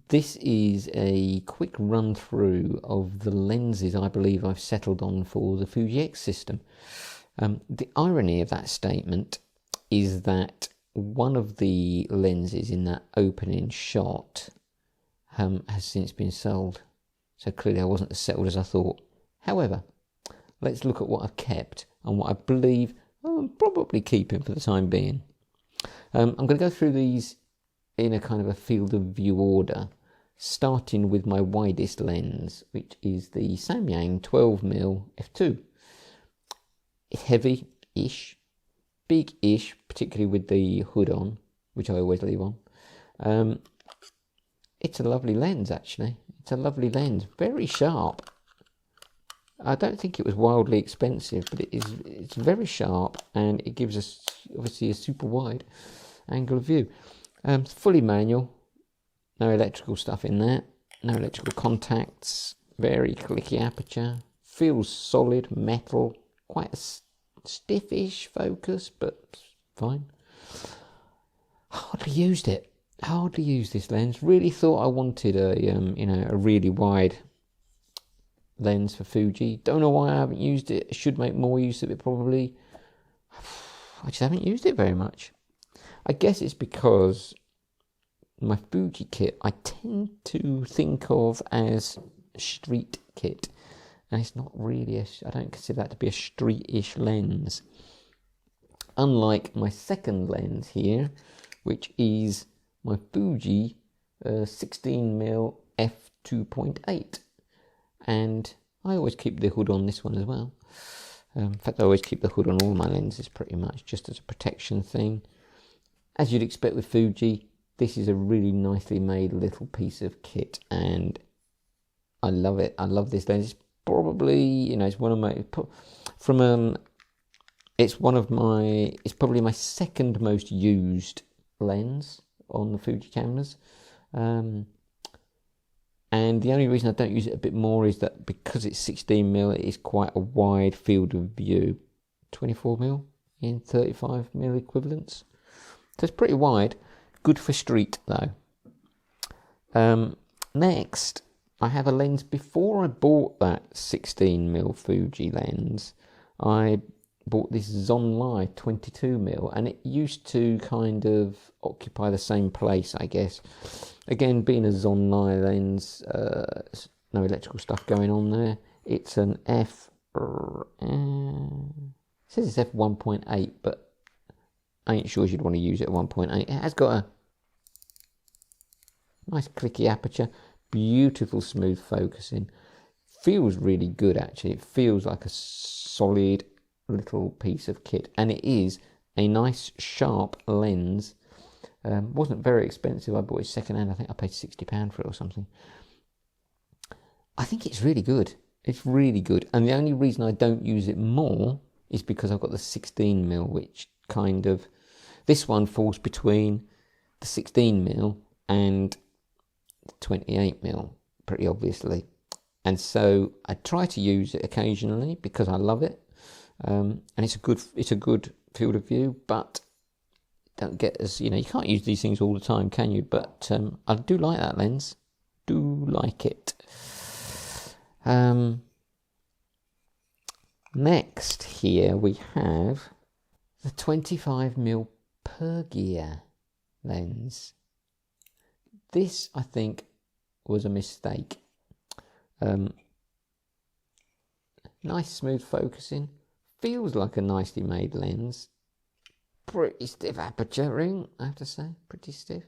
This is a quick run through of the lenses I believe I've settled on for the Fuji X system. The irony of that statement is that one of the lenses in that opening shot has since been sold. So clearly I wasn't as settled as I thought. However, let's look at what I've kept and what I believe I'm probably keeping for the time being. I'm going to go through these in a kind of a field of view order, starting with my widest lens, which is the Samyang 12mm f2. It's heavy-ish, big-ish, particularly with the hood on, which I always leave on. It's a lovely lens, actually. It's a lovely lens, very sharp. I don't think it was wildly expensive, but it's very sharp, and it gives us obviously a super wide angle of view. It's fully manual, no electrical stuff in there, no electrical contacts, very clicky aperture, feels solid metal, quite a stiffish focus, but fine. Hardly used it. Hardly used this lens. Really thought I wanted a really wide lens for Fuji. Don't know why I haven't used it. I should make more use of it probably. I just haven't used it very much. I guess it's because my Fuji kit I tend to think of as a street kit, and it's not really I don't consider that to be a street-ish lens. Unlike my second lens here, which is my Fuji 16mm f2.8, and I always keep the hood on this one as well. In fact, I always keep the hood on all my lenses pretty much, just as a protection thing. As you'd expect with Fuji, this is a really nicely made little piece of kit, and I love it. I love this lens. It's probably, it's one of my it's probably my second most used lens on the Fuji cameras. And the only reason I don't use it a bit more is that because it's 16mm, it is quite a wide field of view. 24mm in 35mm equivalents. So it's pretty wide. Good for street though. Next, I have a lens. Before I bought that 16mm Fuji lens, I bought this Zonlai 22mm, and it used to kind of occupy the same place, I guess. Again, being a Zonlai lens, no electrical stuff going on there. It's an it says it's f1.8, but I ain't sure you'd want to use it at 1.8. It has got a nice clicky aperture, beautiful smooth focusing. Feels really good actually. It feels like a solid little piece of kit, and it is a nice sharp lens. Wasn't very expensive. I bought it second hand. I think I paid £60 for it or something. I think it's really good. It's really good, and the only reason I don't use it more is because I've got the 16mm, which kind of, this one falls between the 16mm and the 28mm, pretty obviously. And so I try to use it occasionally because I love it, and it's a good field of view. But don't get as you can't use these things all the time, can you? But I do like that lens. Do like it. Next here we have the 25mm Pergear lens. This, I think, was a mistake. Nice smooth focusing. Feels like a nicely made lens. Pretty stiff aperture ring, I have to say. Pretty stiff.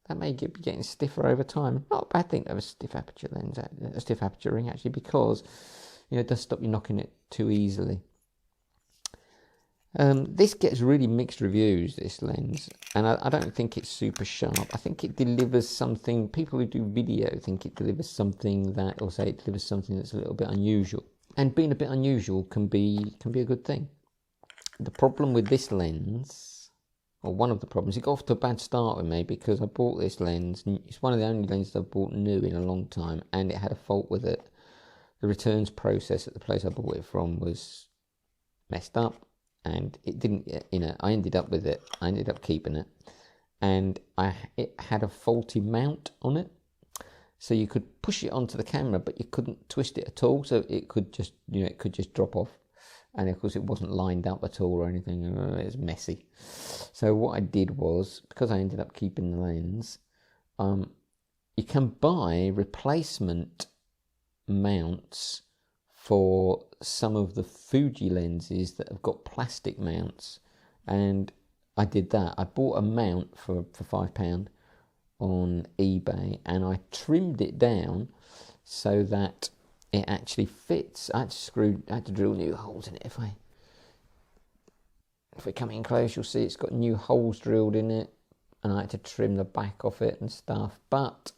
That may be getting stiffer over time. Not a bad thing to have a stiff aperture lens, a stiff aperture ring actually, because it does stop you knocking it too easily. This gets really mixed reviews, this lens, and I don't think it's super sharp. I think it delivers something, people who do video think it delivers something that, or say it delivers something that's a little bit unusual. And being a bit unusual can be a good thing. The problem with this lens, or one of the problems, it got off to a bad start with me because I bought this lens. It's one of the only lenses I've bought new in a long time, and it had a fault with it. The returns process at the place I bought it from was messed up. And it didn't, I ended up with it. I ended up keeping it. And it had a faulty mount on it. So you could push it onto the camera, but you couldn't twist it at all. So it could just, it could just drop off. And of course it wasn't lined up at all or anything. It was messy. So what I did was, because I ended up keeping the lens, you can buy replacement mounts for some of the Fuji lenses that have got plastic mounts, and I did that. I bought a mount for £5 on eBay, and I trimmed it down so that it actually fits. I had to drill new holes in it. If we come in close, you'll see it's got new holes drilled in it, and I had to trim the back off it and stuff, but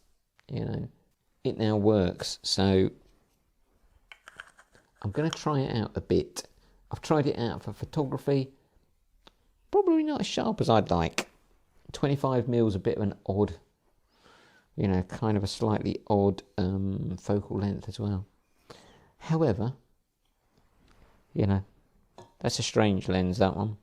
it now works. So I'm going to try it out a bit. I've tried it out for photography. Probably not as sharp as I'd like. 25mm is a bit of an odd, kind of a slightly odd focal length as well. However, that's a strange lens, that one.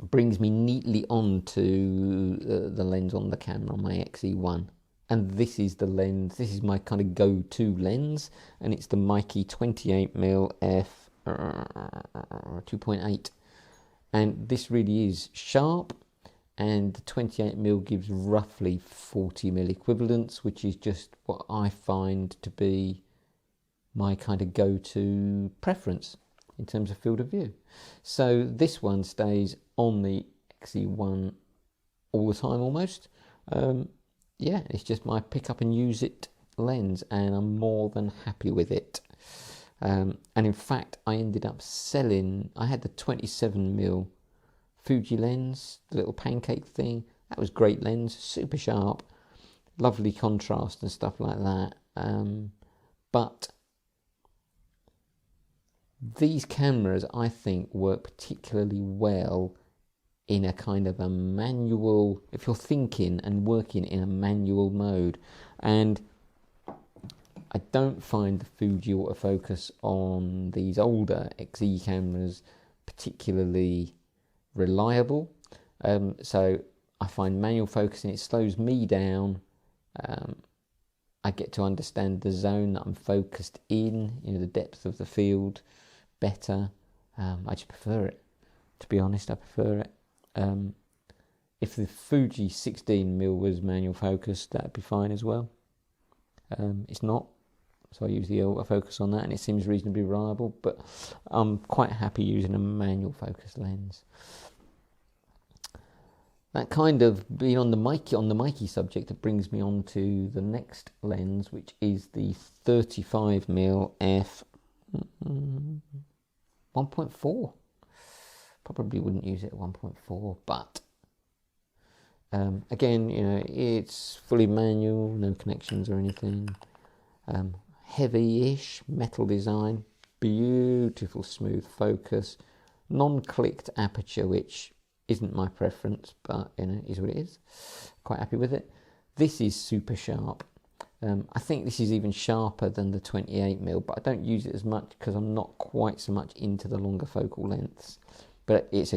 Brings me neatly on to the lens on the camera, on my XE1. And this is the lens, this is my kind of go-to lens, and it's the Meike 28mm f 2.8. And this really is sharp, and the 28mm gives roughly 40mm equivalents, which is just what I find to be my kind of go-to preference in terms of field of view. So this one stays on the XE1 all the time almost. Yeah, it's just my pick up and use it lens, and I'm more than happy with it. And in fact, I ended up selling, I had the 27mm Fuji lens, the little pancake thing. That was great lens, super sharp, lovely contrast and stuff like that. But these cameras, I think, work particularly well in a kind of a manual, if you're thinking and working in a manual mode. And I don't find the Fuji autofocus on these older XE cameras particularly reliable. So I find manual focusing, it slows me down. I get to understand the zone that I'm focused in, the depth of the field better. I just prefer it, to be honest. I prefer it. If the Fuji 16mm was manual focus, that'd be fine as well. It's not, so I use the autofocus on that, and it seems reasonably reliable, but I'm quite happy using a manual focus lens. That kind of being on the Meike subject, that brings me on to the next lens, which is the 35mm f 1.4. Probably wouldn't use it at 1.4, but again, it's fully manual, no connections or anything. Heavy-ish metal design, beautiful smooth focus, non-clicked aperture, which isn't my preference, but is what it is. Quite happy with it. This is super sharp. I think this is even sharper than the 28mm, but I don't use it as much because I'm not quite so much into the longer focal lengths. But it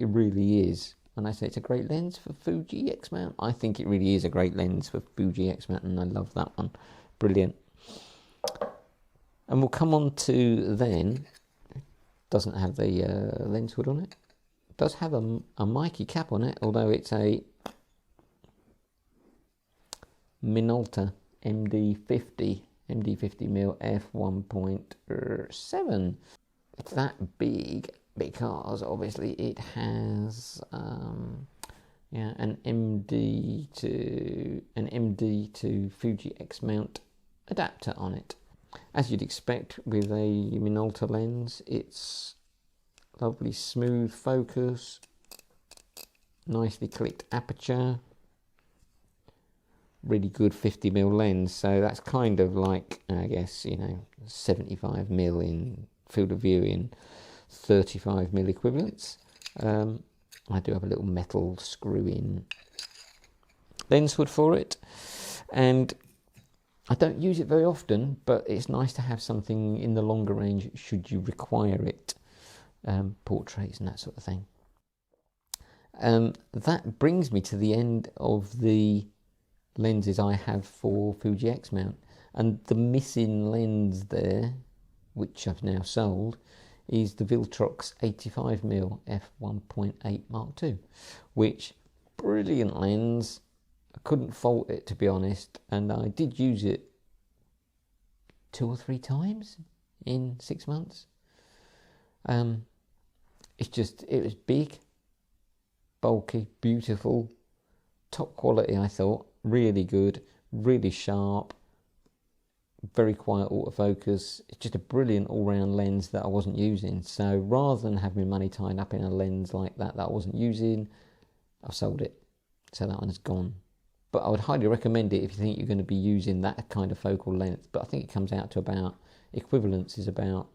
really is. When I say it's a great lens for Fuji X-mount, I think it really is a great lens for Fuji X-mount, and I love that one. Brilliant. And we'll come on to then, it doesn't have the lens hood on it. It does have a Meike cap on it, although it's a Minolta MD50mm f 1.7. It's that big because obviously it has an MD to Fuji X-mount adapter on it. As you'd expect with a Minolta lens, it's lovely smooth focus, nicely clicked aperture, really good 50mm lens. So that's kind of like, I guess, 75mm in field of view in 35mm equivalents. I do have a little metal screw-in lens hood for it, and I don't use it very often, but it's nice to have something in the longer range should you require it, portraits and that sort of thing. That brings me to the end of the lenses I have for Fuji X-mount. And the missing lens there, which I've now sold, is the Viltrox 85mm f1.8 Mark II, which, brilliant lens. I couldn't fault it, to be honest, and I did use it 2 or 3 times in 6 months. It was big, bulky, beautiful, top quality, I thought, really good, really sharp, very quiet autofocus. It's just a brilliant all-round lens that I wasn't using. So rather than have my money tied up in a lens like that I wasn't using, I've sold it. So that one's gone. But I would highly recommend it if you think you're going to be using that kind of focal length. But I think it comes out to about, equivalence is about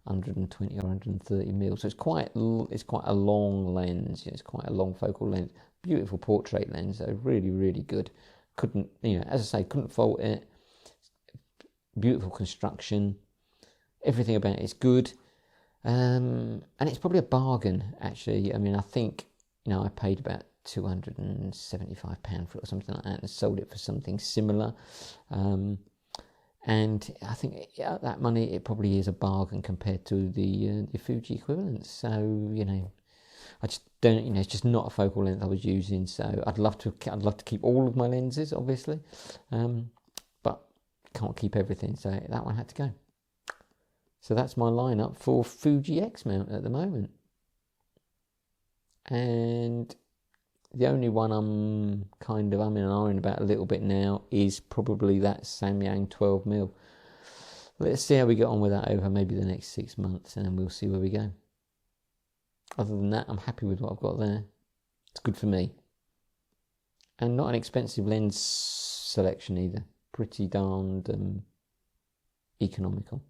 120 or 130 mil. So it's quite a long lens. It's quite a long focal length. Beautiful portrait lens. So really, really good. Couldn't, as I say, couldn't fault it. Beautiful construction. Everything about it's good. And it's probably a bargain, actually. I mean, I think, I paid about £275 for it or something like that, and sold it for something similar. And I think at that money, it probably is a bargain compared to the Fuji equivalents. So I just don't, it's just not a focal length I was using. So I'd love to keep all of my lenses, obviously, but can't keep everything. So that one had to go. So that's my lineup for Fuji X-mount at the moment. And the only one I'm kind of umming and ahhing about a little bit now is probably that Samyang 12mm. Let's see how we get on with that over maybe the next 6 months, and then we'll see where we go. Other than that, I'm happy with what I've got there. It's good for me. And not an expensive lens selection either. Pretty darned economical.